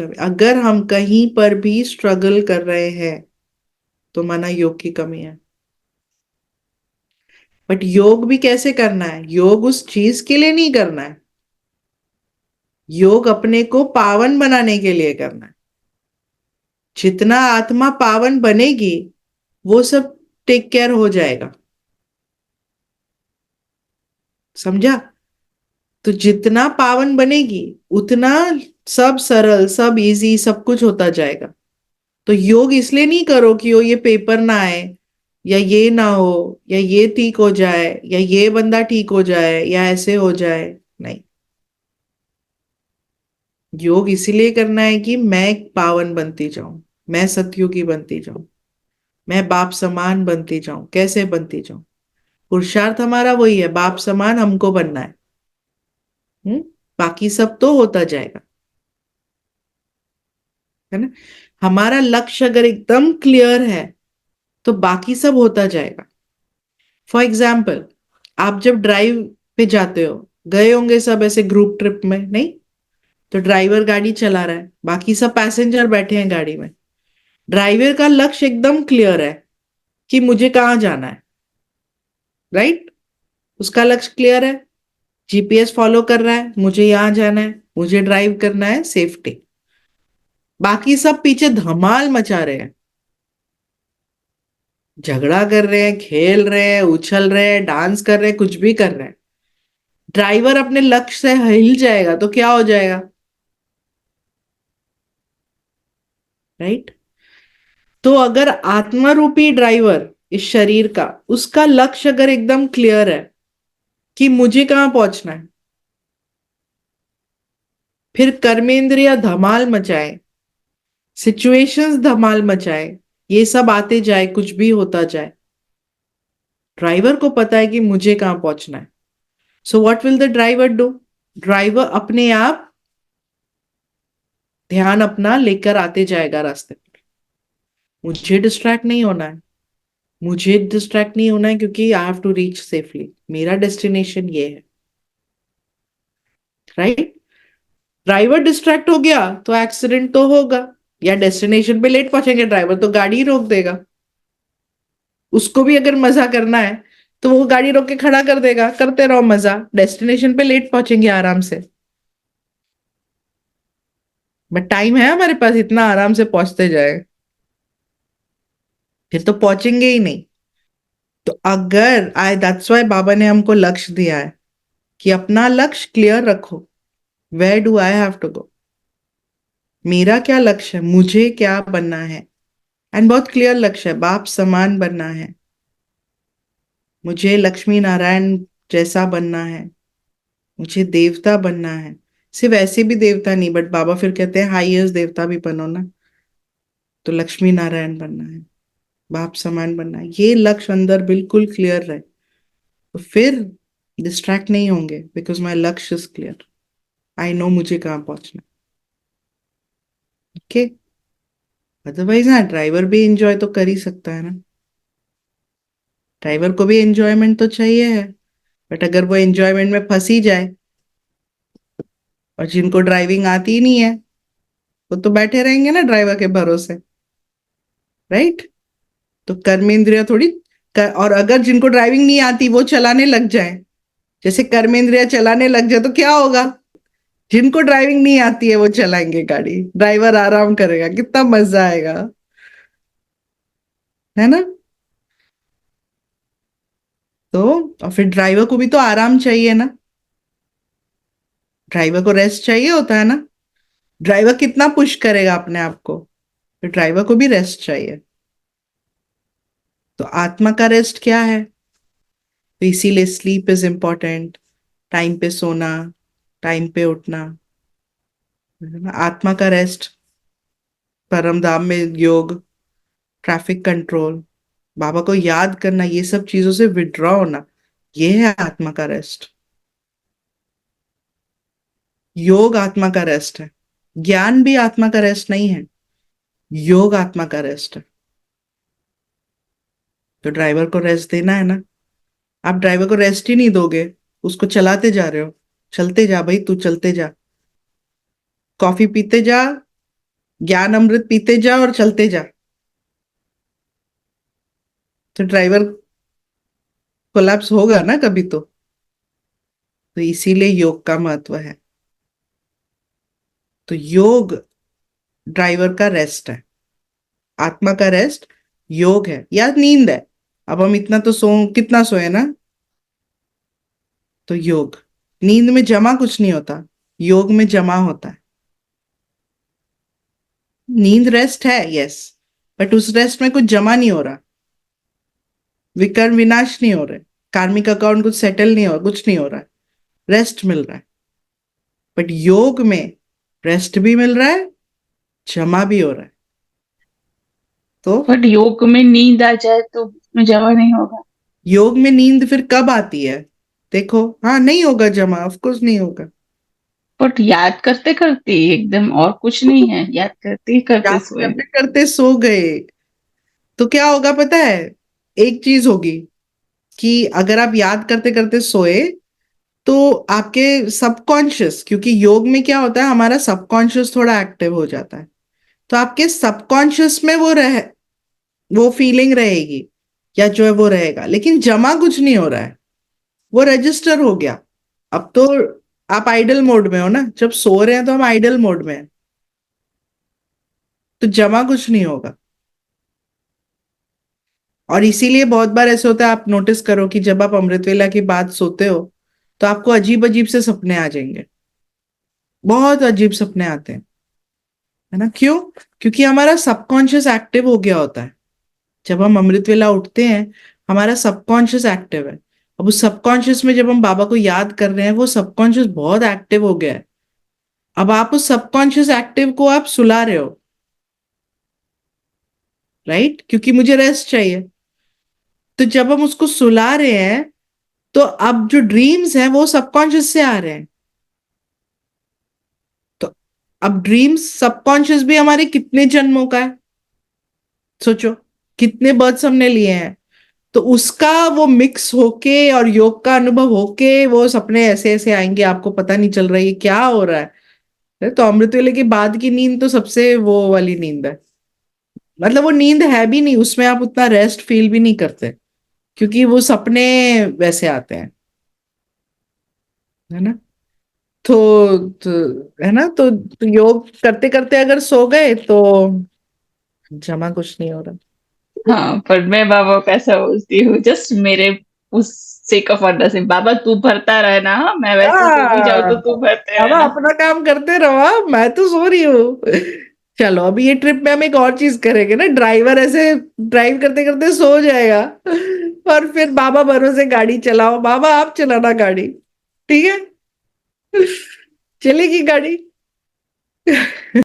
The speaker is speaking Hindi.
अगर हम कहीं पर भी स्ट्रगल कर रहे हैं तो माना योग की कमी है। बट योग भी कैसे करना है? योग उस चीज के लिए नहीं करना है। योग अपने को पावन बनाने के लिए करना है। जितना आत्मा पावन बनेगी वो सब टेक केयर हो जाएगा। समझा? तो जितना पावन बनेगी उतना सब सरल, सब इजी, सब कुछ होता जाएगा। तो योग इसलिए नहीं करो कि वो ये पेपर ना आए, या ये ना हो, या ये ठीक हो जाए, या ये बंदा ठीक हो जाए, या ऐसे हो जाए। नहीं, योग इसीलिए करना है कि मैं पावन बनती जाऊं, मैं सतयुगी बनती जाऊं, मैं बाप समान बनती जाऊं। कैसे बनती जाऊं? पुरुषार्थ हमारा वही है, बाप समान हमको बनना है। हम्म। बाकी सब तो होता जाएगा, है ना? हमारा लक्ष्य अगर एकदम क्लियर है तो बाकी सब होता जाएगा। फॉर एग्जाम्पल, आप जब ड्राइव पे जाते हो, गए होंगे सब ऐसे ग्रुप ट्रिप में, नहीं? तो ड्राइवर गाड़ी चला रहा है, बाकी सब पैसेंजर बैठे हैं गाड़ी में। ड्राइवर का लक्ष्य एकदम क्लियर है कि मुझे कहाँ जाना है। राइट? उसका लक्ष्य क्लियर है, जीपीएस फॉलो कर रहा है, मुझे यहां जाना है, मुझे ड्राइव करना है सेफ्टी। बाकी सब पीछे धमाल मचा रहे हैं, झगड़ा कर रहे हैं, खेल रहे हैं, उछल रहे हैं, डांस कर रहे हैं, कुछ भी कर रहे हैं। ड्राइवर अपने लक्ष्य से हिल जाएगा तो क्या हो जाएगा? राइट? तो अगर आत्मा रूपी ड्राइवर इस शरीर का, उसका लक्ष्य अगर एकदम क्लियर है कि मुझे कहां पहुंचना है, फिर कर्मेंद्रिय धमाल मचाए, सिचुएशंस धमाल मचाए, ये सब आते जाए, कुछ भी होता जाए, ड्राइवर को पता है कि मुझे कहां पहुंचना है। So what will the driver do? Driver अपने आप ध्यान अपना लेकर आते जाएगा रास्ते पर। मुझे डिस्ट्रैक्ट नहीं होना है, मुझे डिस्ट्रैक्ट नहीं होना है, क्योंकि I have to reach safely, मेरा डेस्टिनेशन ये है। राइट? ड्राइवर डिस्ट्रैक्ट हो गया तो एक्सीडेंट तो होगा, या डेस्टिनेशन पे लेट पहुंचेंगे, ड्राइवर तो गाड़ी ही रोक देगा। उसको भी अगर मजा करना है तो वो गाड़ी रोक के खड़ा कर देगा, करते रहो मजा, डेस्टिनेशन पे लेट पहुंचेंगे आराम से। बट टाइम है हमारे पास, इतना आराम से पहुंचते जाए, फिर तो पहुंचेंगे ही नहीं। तो अगर आई दैट्स वाई बाबा ने हमको लक्ष्य दिया है कि अपना लक्ष्य क्लियर रखो। Where do I have to go? मेरा क्या लक्ष्य है, मुझे क्या बनना है? एंड बहुत क्लियर लक्ष्य है, बाप समान बनना है, मुझे लक्ष्मी नारायण जैसा बनना है, मुझे देवता बनना है। सिर्फ ऐसे भी देवता नहीं, बट बाबा फिर कहते हैं हाईएस्ट देवता भी बनो ना। तो लक्ष्मी नारायण बनना है, बाप समान बनना है, ये लक्ष्य अंदर बिल्कुल क्लियर रहे तो फिर डिस्ट्रैक्ट नहीं होंगे, बिकॉज माई लक्ष्य इज क्लियर। आई नो मुझे कहाँ पहुंचना। ओके? अदरवाइज हाँ, ड्राइवर भी एंजॉय तो कर ही सकता है ना। ड्राइवर को भी एंजॉयमेंट तो चाहिए है, बट अगर वो एंजॉयमेंट में फंस ही जाए, और जिनको ड्राइविंग आती ही नहीं है वो तो बैठे रहेंगे ना ड्राइवर के भरोसे। राइट? तो कर्मेंद्रिय थोड़ी और अगर जिनको ड्राइविंग नहीं आती वो चलाने लग जाए, जैसे कर्मेंद्रिय चलाने लग जाए, तो क्या होगा? जिनको ड्राइविंग नहीं आती है वो चलाएंगे गाड़ी, ड्राइवर आराम करेगा, कितना मजा आएगा। है ना? तो और फिर ड्राइवर को भी तो आराम चाहिए ना, ड्राइवर को रेस्ट चाहिए होता है ना। ड्राइवर कितना पुश करेगा अपने आप को, तो ड्राइवर को भी रेस्ट चाहिए। तो आत्मा का रेस्ट क्या है? तो इसीलिए स्लीप इज इम्पोर्टेंट, टाइम पे सोना, टाइम पे उठना, है ना? आत्मा का रेस्ट, परम धाम में योग, ट्रैफिक कंट्रोल, बाबा को याद करना, ये सब चीजों से विड्रॉ होना, ये है आत्मा का रेस्ट। योग आत्मा का रेस्ट है, ज्ञान भी आत्मा का रेस्ट नहीं है, योग आत्मा का रेस्ट है। तो ड्राइवर को रेस्ट देना है ना। आप ड्राइवर को रेस्ट ही नहीं दोगे, उसको चलाते जा रहे हो, चलते जा भाई, तू चलते जा, कॉफी पीते जा, ज्ञान अमृत पीते जा और चलते जा, तो ड्राइवर कोलैप्स होगा ना कभी तो इसीलिए योग का महत्व है। तो योग ड्राइवर का रेस्ट है, आत्मा का रेस्ट योग है या नींद है। अब हम इतना तो कितना सोए ना। तो योग, नींद में जमा कुछ नहीं होता, योग में जमा होता है। नींद रेस्ट है, यस, बट उस रेस्ट में कुछ जमा नहीं हो रहा, विकर्म विनाश नहीं हो रहे, कार्मिक अकाउंट कुछ सेटल नहीं हो, कुछ नहीं हो रहा, रेस्ट मिल रहा है। बट योग में रेस्ट भी मिल रहा है, जमा भी हो रहा है। तो बट योग में नींद आ जाए तो उसमें जमा नहीं होगा। योग में नींद फिर कब आती है? देखो, हाँ, नहीं होगा जमा, ऑफ कोर्स नहीं होगा। बट याद करते करते एकदम, और कुछ नहीं है, याद करते ही करते याद सोए। करते करते सो गए तो क्या होगा पता है? एक चीज होगी कि अगर आप याद करते करते सोए तो आपके सबकॉन्शियस, क्योंकि योग में क्या होता है, हमारा सबकॉन्शियस थोड़ा एक्टिव हो जाता है, तो आपके सबकॉन्शियस में वो फीलिंग रहेगी, या जो है वो रहेगा, लेकिन जमा कुछ नहीं हो रहा है, वो रजिस्टर हो गया। अब तो आप आइडल मोड में हो ना, जब सो रहे हैं तो हम आइडल मोड में हैं, तो जमा कुछ नहीं होगा। और इसीलिए बहुत बार ऐसे होता है, आप नोटिस करो कि जब आप अमृत वेला के बाद सोते हो तो आपको अजीब अजीब से सपने आ जाएंगे, बहुत अजीब सपने आते हैं, है ना? क्यों? क्योंकि हमारा सबकॉन्शियस एक्टिव हो गया होता है। जब हम अमृत वेला उठते हैं, हमारा सबकॉन्शियस एक्टिव है। अब उस सबकॉन्शियस में जब हम बाबा को याद कर रहे हैं, वो सबकॉन्शियस बहुत एक्टिव हो गया है। अब आप उस सबकॉन्शियस एक्टिव को आप सुला रहे हो, राइट? क्योंकि मुझे रेस्ट चाहिए। तो जब हम उसको सुला रहे हैं, तो अब जो ड्रीम्स हैं वो सबकॉन्शियस से आ रहे हैं। तो अब ड्रीम्स सबकॉन्शियस भी हमारे कितने जन्मों का है, सोचो, कितने बर्थ्स हमने लिए हैं। तो उसका वो मिक्स होके और योग का अनुभव होके वो सपने ऐसे ऐसे आएंगे, आपको पता नहीं चल रहा है ये क्या हो रहा है। तो अमृत वेले के बाद की नींद तो सबसे वो वाली नींद है, मतलब वो नींद है भी नहीं, उसमें आप उतना रेस्ट फील भी नहीं करते, क्योंकि वो सपने वैसे आते हैं, है ना? तो है ना, तो योग करते करते अगर सो गए तो जमा कुछ नहीं हो रहा। हाँ, पर मैं बाबा को ऐसा बोलती हूँ, जस्ट मेरे उस सेक ऑफ अंडरस्टैंडिंग, बाबा तू भरता रहना, हाँ, मैं वैसे सो भी जाऊँ तो तू भरते अब रहना। अपना काम करते रहो, मैं तो सो रही हूँ। चलो, अभी ये ट्रिप में हम एक और चीज करेंगे ना, ड्राइवर ऐसे ड्राइव करते करते सो जाएगा और फिर बाबा भरोसे गाड़ी चलाओ, बाबा आप चलाना गाड़ी, ठीक है? चलेगी गाड़ी?